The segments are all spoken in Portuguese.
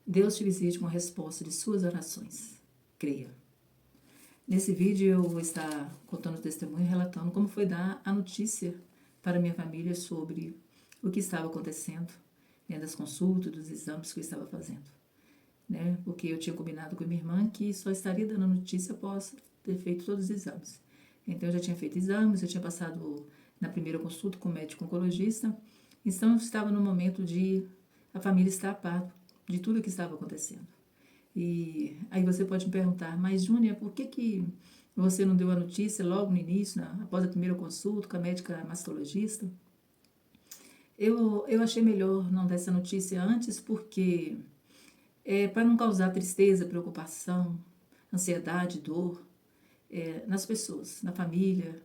Deus te visite com a resposta de suas orações. Creia. Nesse vídeo eu vou estar contando o testemunho, relatando como foi dar a notícia para minha família sobre o que estava acontecendo, né, das consultas, dos exames que eu estava fazendo. Né, porque eu tinha combinado com a minha irmã que só estaria dando notícia após ter feito todos os exames. Então eu já tinha feito exames, eu tinha passado na primeira consulta com o médico oncologista, então eu estava no momento de a família estar a par de tudo o que estava acontecendo. E aí você pode me perguntar, mas Júnia, por que você não deu a notícia logo no início, após a primeira consulta com a médica mastologista? Eu achei melhor não dar essa notícia antes, porque para não causar tristeza, preocupação, ansiedade, dor nas pessoas, na família,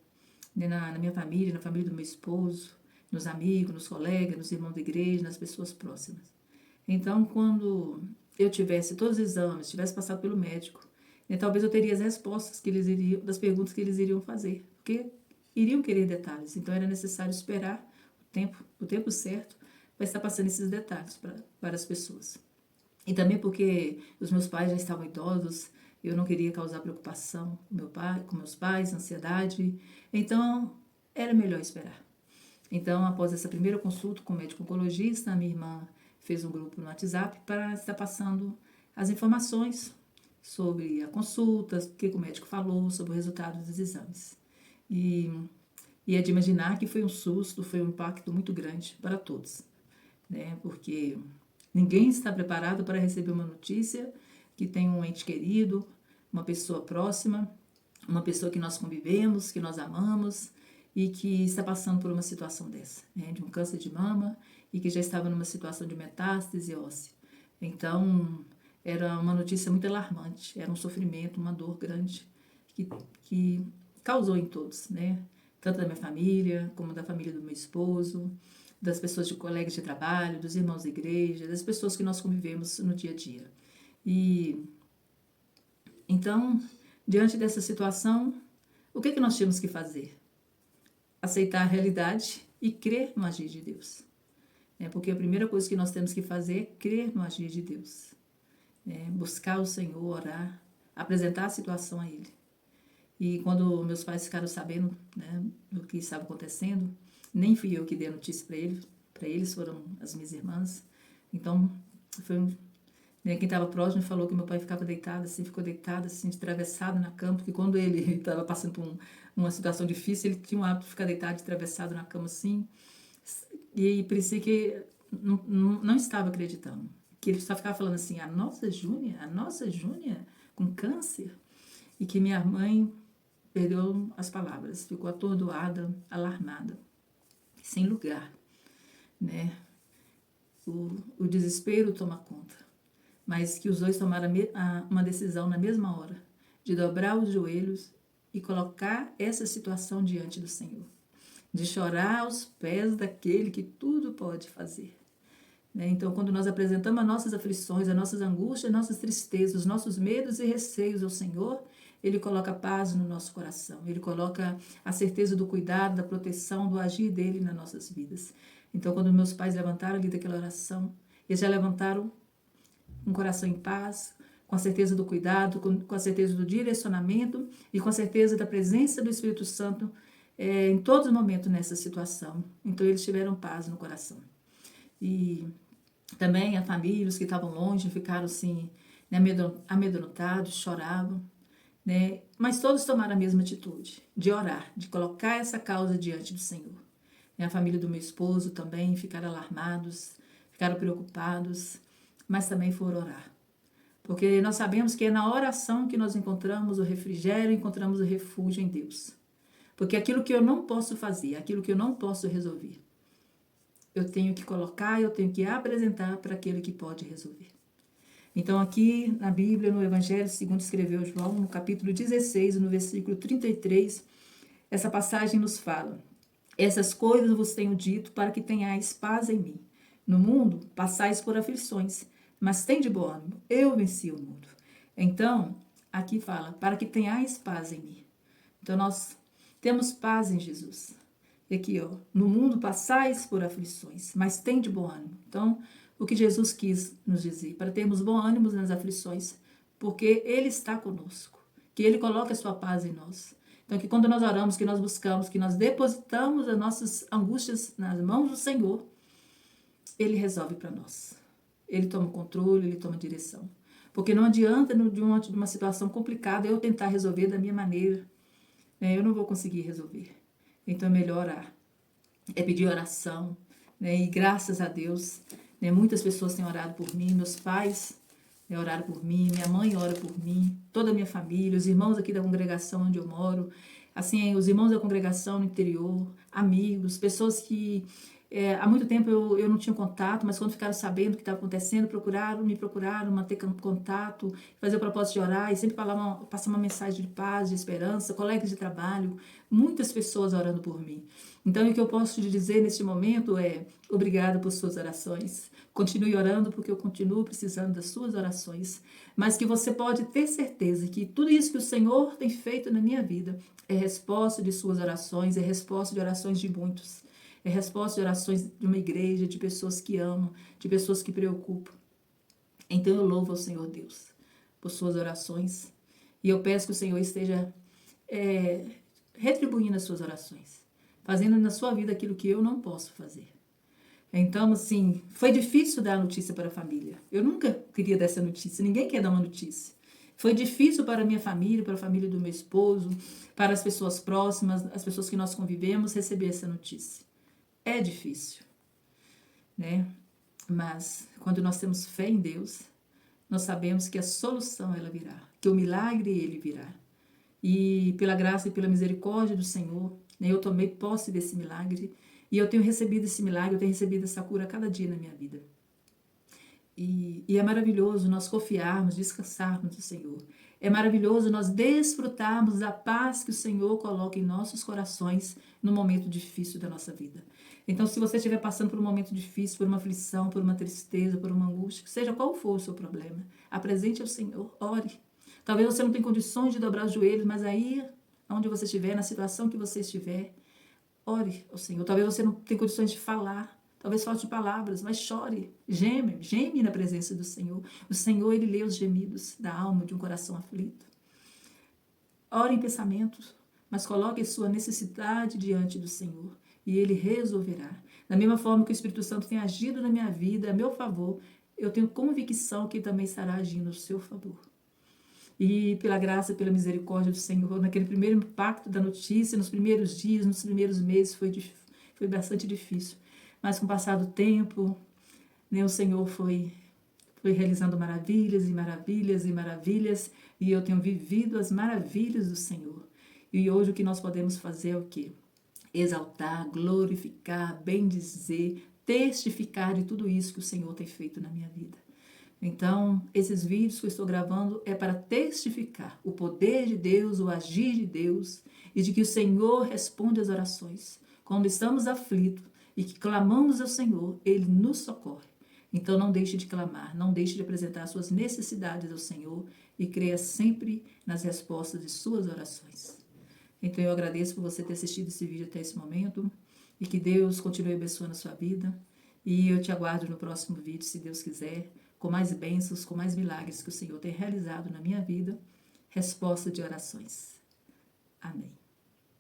né, na minha família, na família do meu esposo, nos amigos, nos colegas, nos irmãos da igreja, nas pessoas próximas. Então, quando eu tivesse todos os exames, tivesse passado pelo médico, né, talvez eu teria as respostas das perguntas que eles iriam fazer, porque iriam querer detalhes. Então, era necessário esperar o tempo certo para estar passando esses detalhes para as pessoas. E também porque os meus pais já estavam idosos, eu não queria causar preocupação com meus pais, ansiedade. Então, era melhor esperar. Então, após essa primeira consulta com o médico oncologista, a minha irmã fez um grupo no WhatsApp para estar passando as informações sobre a consulta, o que o médico falou, sobre o resultado dos exames. E é de imaginar que foi um susto, foi um impacto muito grande para todos, né? Porque ninguém está preparado para receber uma notícia que tem um ente querido, uma pessoa próxima, uma pessoa que nós convivemos, que nós amamos e que está passando por uma situação dessa, né, de um câncer de mama e que já estava numa situação de metástase óssea. Então, era uma notícia muito alarmante, era um sofrimento, uma dor grande que causou em todos, né? Tanto da minha família, como da família do meu esposo, das pessoas de colegas de trabalho, dos irmãos da igreja, das pessoas que nós convivemos no dia a dia. E então, diante dessa situação, o que nós tínhamos que fazer? Aceitar a realidade e crer no agir de Deus. Porque a primeira coisa que nós temos que fazer é crer no agir de Deus. Buscar o Senhor, orar, apresentar a situação a Ele. E quando meus pais ficaram sabendo, né, do que estava acontecendo, nem fui eu que dei a notícia para eles foram as minhas irmãs. Então, quem estava próximo falou que meu pai ficou deitado, assim, atravessado na cama, porque quando ele estava passando por uma situação difícil, ele tinha o hábito de ficar deitado, atravessado na cama, assim, e parecia que não estava acreditando. Que ele só ficava falando assim, a nossa Júnia, com câncer, e que minha mãe perdeu as palavras, ficou atordoada, alarmada, sem lugar, né? O desespero toma conta, mas que os dois tomaram uma decisão na mesma hora, de dobrar os joelhos e colocar essa situação diante do Senhor, de chorar aos pés daquele que tudo pode fazer. Então, quando nós apresentamos as nossas aflições, as nossas angústias, as nossas tristezas, os nossos medos e receios ao Senhor, Ele coloca paz no nosso coração, Ele coloca a certeza do cuidado, da proteção, do agir dEle nas nossas vidas. Então, quando meus pais levantaram ali daquela oração, eles já levantaram um coração em paz, com a certeza do cuidado, com a certeza do direcionamento e com a certeza da presença do Espírito Santo em todos os momentos nessa situação. Então, eles tiveram paz no coração. E também a família, os que estavam longe, ficaram assim, né, amedrontados, choravam, né? Mas todos tomaram a mesma atitude, de orar, de colocar essa causa diante do Senhor. A família do meu esposo também ficaram alarmados, ficaram preocupados, mas também foram orar. Porque nós sabemos que é na oração que nós encontramos o refrigério, encontramos o refúgio em Deus. Porque aquilo que eu não posso fazer, aquilo que eu não posso resolver, eu tenho que colocar, eu tenho que apresentar para aquele que pode resolver. Então aqui na Bíblia, no Evangelho segundo escreveu João, no capítulo 16, no versículo 33, essa passagem nos fala: essas coisas vos tenho dito para que tenhais paz em mim. No mundo passais por aflições, mas tende bom ânimo, eu venci o mundo. Então, aqui fala, para que tenhais paz em mim. Então nós temos paz em Jesus. E aqui, ó, no mundo passais por aflições, mas tende bom ânimo. Então, o que Jesus quis nos dizer, para termos bom ânimo nas aflições, porque Ele está conosco, que Ele coloca a sua paz em nós. Então, que quando nós oramos, que nós buscamos, que nós depositamos as nossas angústias nas mãos do Senhor, Ele resolve para nós. Ele toma o controle, Ele toma a direção. Porque não adianta, diante de uma situação complicada, eu tentar resolver da minha maneira. Né? Eu não vou conseguir resolver. Então, é melhor orar. É pedir oração. Né? E graças a Deus, né, muitas pessoas têm orado por mim, meus pais, né, oraram por mim, minha mãe ora por mim, toda a minha família, os irmãos aqui da congregação onde eu moro, assim, os irmãos da congregação no interior, amigos, pessoas que há muito tempo eu não tinha contato, mas quando ficaram sabendo o que estava acontecendo, me procuraram, manter contato, fazer o propósito de orar e sempre passar uma mensagem de paz, de esperança, colegas de trabalho, muitas pessoas orando por mim. Então, o que eu posso te dizer neste momento é obrigada por suas orações. Continue orando, porque eu continuo precisando das suas orações. Mas que você pode ter certeza que tudo isso que o Senhor tem feito na minha vida é resposta de suas orações, é resposta de orações de muitos. É resposta de orações de uma igreja, de pessoas que amam, de pessoas que preocupam. Então eu louvo ao Senhor Deus por suas orações. E eu peço que o Senhor esteja retribuindo as suas orações, fazendo na sua vida aquilo que eu não posso fazer. Então, assim, foi difícil dar a notícia para a família. Eu nunca queria dar essa notícia, ninguém quer dar uma notícia. Foi difícil para a minha família, para a família do meu esposo, para as pessoas próximas, as pessoas que nós convivemos, receber essa notícia. É difícil, né? Mas quando nós temos fé em Deus, nós sabemos que a solução ela virá, que o milagre ele virá. E pela graça e pela misericórdia do Senhor, né, eu tomei posse desse milagre e eu tenho recebido esse milagre, eu tenho recebido essa cura a cada dia na minha vida. E é maravilhoso nós confiarmos, descansarmos no Senhor. É maravilhoso nós desfrutarmos da paz que o Senhor coloca em nossos corações no momento difícil da nossa vida. Então, se você estiver passando por um momento difícil, por uma aflição, por uma tristeza, por uma angústia, seja qual for o seu problema, apresente ao Senhor, ore. Talvez você não tenha condições de dobrar os joelhos, mas aí, onde você estiver, na situação que você estiver, ore ao Senhor. Talvez você não tenha condições de falar, talvez falte palavras, mas chore, geme na presença do Senhor. O Senhor, Ele lê os gemidos da alma de um coração aflito. Ore em pensamentos, mas coloque a sua necessidade diante do Senhor e Ele resolverá. Da mesma forma que o Espírito Santo tem agido na minha vida, a meu favor, eu tenho convicção que Ele também estará agindo ao seu favor. E pela graça, pela misericórdia do Senhor, naquele primeiro impacto da notícia, nos primeiros dias, nos primeiros meses, foi bastante difícil. Mas com o passar do tempo, né, o Senhor foi realizando maravilhas e maravilhas e maravilhas, e eu tenho vivido as maravilhas do Senhor. E hoje o que nós podemos fazer é o quê? Exaltar, glorificar, bendizer, testificar de tudo isso que o Senhor tem feito na minha vida. Então, esses vídeos que eu estou gravando é para testificar o poder de Deus, o agir de Deus e de que o Senhor responde às orações. Quando estamos aflitos e que clamamos ao Senhor, Ele nos socorre. Então, não deixe de clamar, não deixe de apresentar suas necessidades ao Senhor e creia sempre nas respostas de suas orações. Então, eu agradeço por você ter assistido esse vídeo até esse momento e que Deus continue abençoando a sua vida. E eu te aguardo no próximo vídeo, se Deus quiser, com mais bênçãos, com mais milagres que o Senhor tem realizado na minha vida, resposta de orações. Amém.